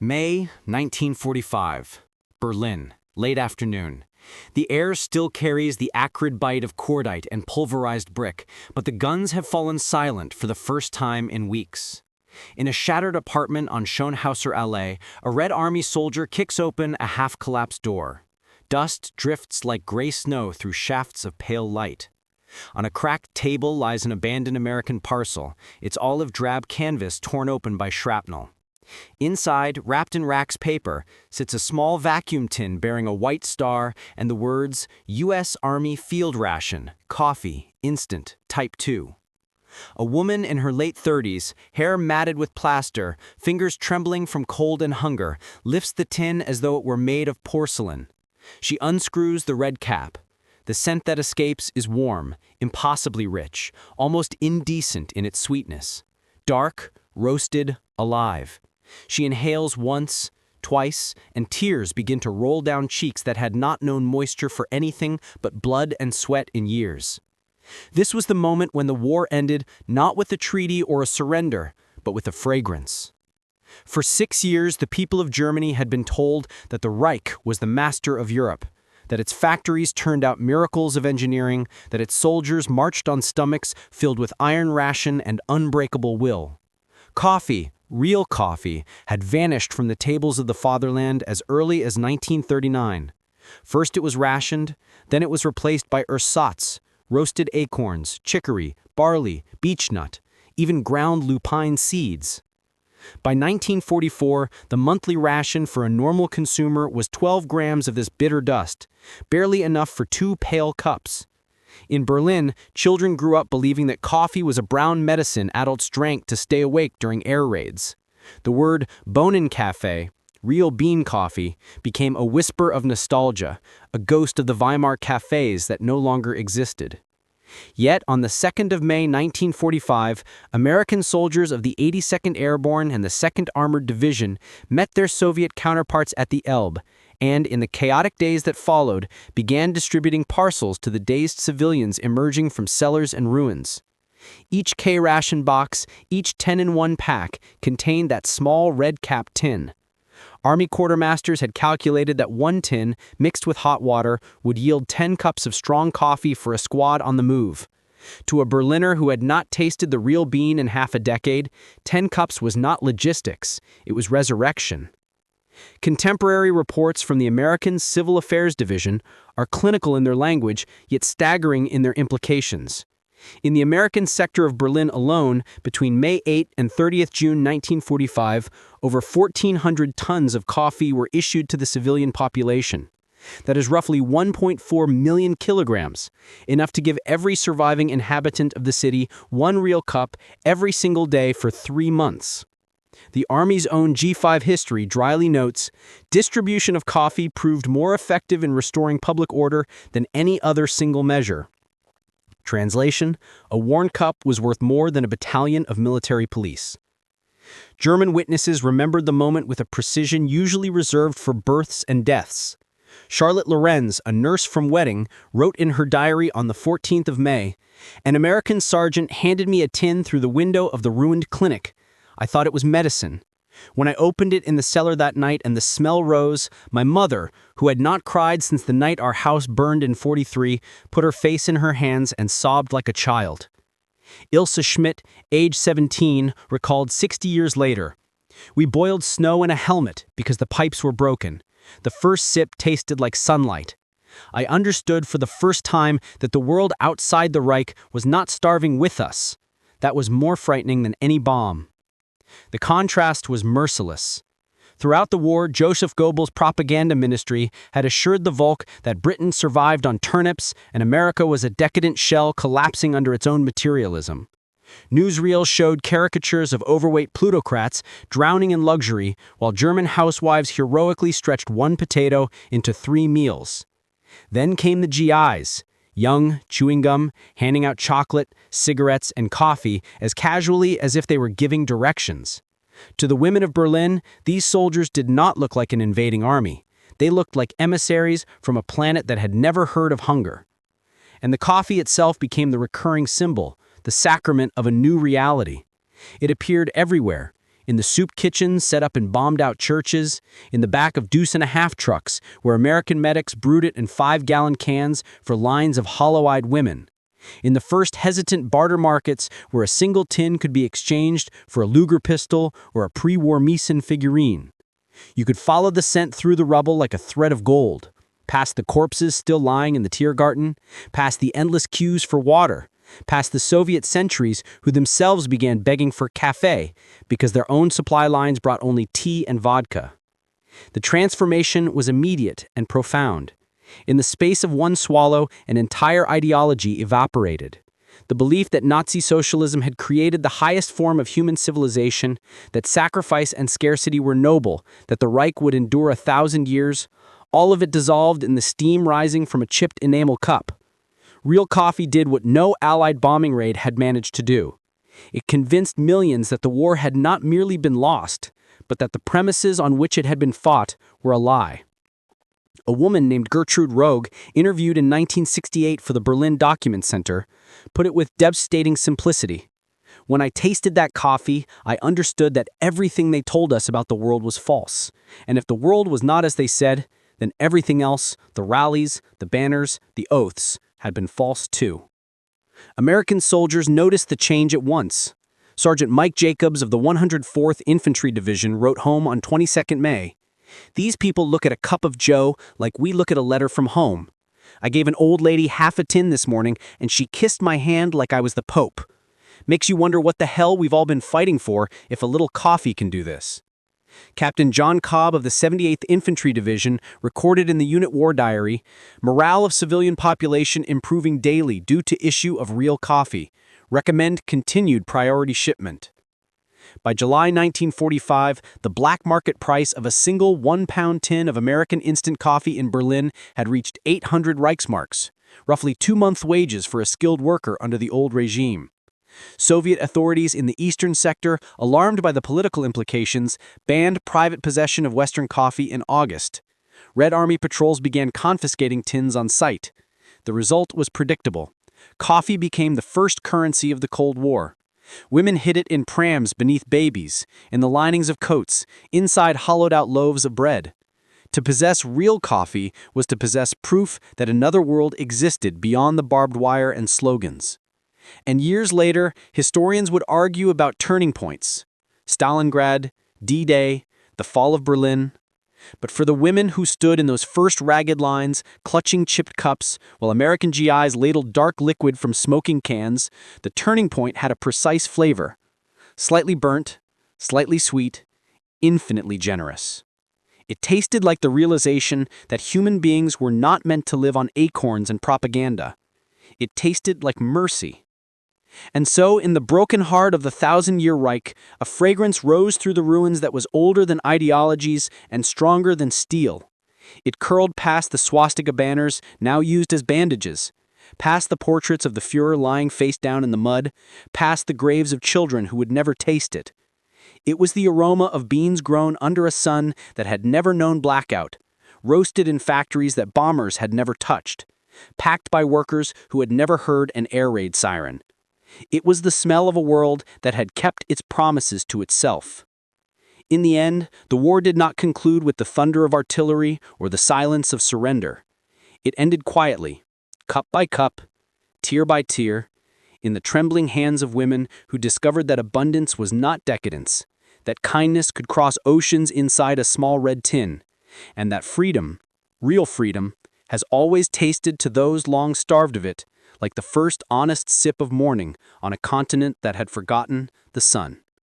May 1945, Berlin, late afternoon. The air still carries the acrid bite of cordite and pulverized brick, but the guns have fallen silent for the first time in weeks. In a shattered apartment on Schönhauser Allee, a Red Army soldier kicks open a half-collapsed door. Dust drifts like gray snow through shafts of pale light. On a cracked table lies an abandoned American parcel, its olive-drab canvas torn open by shrapnel. Inside, wrapped in wax paper, sits a small vacuum tin bearing a white star and the words, U.S. Army Field Ration, Coffee, Instant, Type 2. A woman in her late 30s, hair matted with plaster, fingers trembling from cold and hunger, lifts the tin as though it were made of porcelain. She unscrews the red cap. The scent that escapes is warm, impossibly rich, almost indecent in its sweetness. Dark, roasted, alive. She inhales once, twice, and tears begin to roll down cheeks that had not known moisture for anything but blood and sweat in years. This was the moment when the war ended not with a treaty or a surrender, but with a fragrance. For 6 years, the people of Germany had been told that the Reich was the master of Europe, that its factories turned out miracles of engineering, that its soldiers marched on stomachs filled with iron ration and unbreakable will. Coffee, real coffee, had vanished from the tables of the fatherland as early as 1939. First it was rationed, then it was replaced by ersatz, roasted acorns, chicory, barley, beechnut, even ground lupine seeds. By 1944, the monthly ration for a normal consumer was 12 grams of this bitter dust, barely enough for 2 pale cups. In Berlin, children grew up believing that coffee was a brown medicine adults drank to stay awake during air raids. The word Bohnenkaffee, real bean coffee, became a whisper of nostalgia, a ghost of the Weimar cafes that no longer existed. Yet, on the 2nd of May 1945, American soldiers of the 82nd Airborne and the 2nd Armored Division met their Soviet counterparts at the Elbe, and in the chaotic days that followed, began distributing parcels to the dazed civilians emerging from cellars and ruins. Each K-ration box, each 10-in-1 pack, contained that small red-capped tin. Army quartermasters had calculated that 1 tin, mixed with hot water, would yield 10 cups of strong coffee for a squad on the move. To a Berliner who had not tasted the real bean in half a decade, 10 cups was not logistics, it was resurrection. Contemporary reports from the American Civil Affairs Division are clinical in their language, yet staggering in their implications. In the American sector of Berlin alone, between May 8 and 30th June 1945, over 1,400 tons of coffee were issued to the civilian population. That is roughly 1.4 million kilograms, enough to give every surviving inhabitant of the city 1 real cup every single day for 3 months. The Army's own G5 history dryly notes, distribution of coffee proved more effective in restoring public order than any other single measure. Translation, a worn cup was worth more than a battalion of military police. German witnesses remembered the moment with a precision usually reserved for births and deaths. Charlotte Lorenz, a nurse from Wedding, wrote in her diary on the 14th of May, "An American sergeant handed me a tin through the window of the ruined clinic. I thought it was medicine. When I opened it in the cellar that night and the smell rose, my mother, who had not cried since the night our house burned in '43, put her face in her hands and sobbed like a child." Ilse Schmidt, age 17, recalled 60 years later, "We boiled snow in a helmet because the pipes were broken. The first sip tasted like sunlight. I understood for the first time that the world outside the Reich was not starving with us. That was more frightening than any bomb." The contrast was merciless. Throughout the war, Joseph Goebbels' propaganda ministry had assured the Volk that Britain survived on turnips and America was a decadent shell collapsing under its own materialism. Newsreels showed caricatures of overweight plutocrats drowning in luxury, while German housewives heroically stretched 1 potato into 3 meals. Then came the GIs, young, chewing gum, handing out chocolate, cigarettes, and coffee as casually as if they were giving directions. To the women of Berlin, these soldiers did not look like an invading army. They looked like emissaries from a planet that had never heard of hunger. And the coffee itself became the recurring symbol, the sacrament of a new reality. It appeared everywhere, in the soup kitchens set up in bombed-out churches, in the back of deuce-and-a-half trucks where American medics brewed it in 5-gallon cans for lines of hollow-eyed women, in the first hesitant barter markets where a single tin could be exchanged for a Luger pistol or a pre-war Meeson figurine. You could follow the scent through the rubble like a thread of gold, past the corpses still lying in the Tiergarten, past the endless queues for water, past the Soviet sentries who themselves began begging for café because their own supply lines brought only tea and vodka. The transformation was immediate and profound. In the space of one swallow, an entire ideology evaporated. The belief that Nazi socialism had created the highest form of human civilization, that sacrifice and scarcity were noble, that the Reich would endure 1,000 years, all of it dissolved in the steam rising from a chipped enamel cup. Real coffee did what no Allied bombing raid had managed to do. It convinced millions that the war had not merely been lost, but that the premises on which it had been fought were a lie. A woman named Gertrude Rogue, interviewed in 1968 for the Berlin Document Center, put it with devastating simplicity. When I tasted that coffee, I understood that everything they told us about the world was false. And if the world was not as they said, then everything else, the rallies, the banners, the oaths, had been false too. American soldiers noticed the change at once. Sergeant Mike Jacobs of the 104th Infantry Division wrote home on 22nd May, "These people look at a cup of joe like we look at a letter from home. I gave an old lady half a tin this morning and she kissed my hand like I was the Pope. Makes you wonder what the hell we've all been fighting for if a little coffee can do this." Captain John Cobb of the 78th Infantry Division recorded in the unit war diary, "Morale of civilian population improving daily due to issue of real coffee. Recommend continued priority shipment." By July 1945, the black market price of a single 1-pound tin of American instant coffee in Berlin had reached 800 Reichsmarks, roughly 2-month wages for a skilled worker under the old regime. Soviet authorities in the eastern sector, alarmed by the political implications, banned private possession of Western coffee in August. Red Army patrols began confiscating tins on sight. The result was predictable. Coffee became the first currency of the Cold War. Women hid it in prams beneath babies, in the linings of coats, inside hollowed-out loaves of bread. To possess real coffee was to possess proof that another world existed beyond the barbed wire and slogans. And years later, historians would argue about turning points: Stalingrad, D-Day, the fall of Berlin. But for the women who stood in those first ragged lines, clutching chipped cups, while American GIs ladled dark liquid from smoking cans, the turning point had a precise flavor: slightly burnt, slightly sweet, infinitely generous. It tasted like the realization that human beings were not meant to live on acorns and propaganda. It tasted like mercy. And so, in the broken heart of the 1,000-year Reich, a fragrance rose through the ruins that was older than ideologies and stronger than steel. It curled past the swastika banners, now used as bandages, past the portraits of the Führer lying face down in the mud, past the graves of children who would never taste it. It was the aroma of beans grown under a sun that had never known blackout, roasted in factories that bombers had never touched, packed by workers who had never heard an air raid siren. It was the smell of a world that had kept its promises to itself. In the end, the war did not conclude with the thunder of artillery or the silence of surrender. It ended quietly, cup by cup, tear by tear, in the trembling hands of women who discovered that abundance was not decadence, that kindness could cross oceans inside a small red tin, and that freedom, real freedom, has always tasted to those long starved of it like the first honest sip of morning on a continent that had forgotten the sun.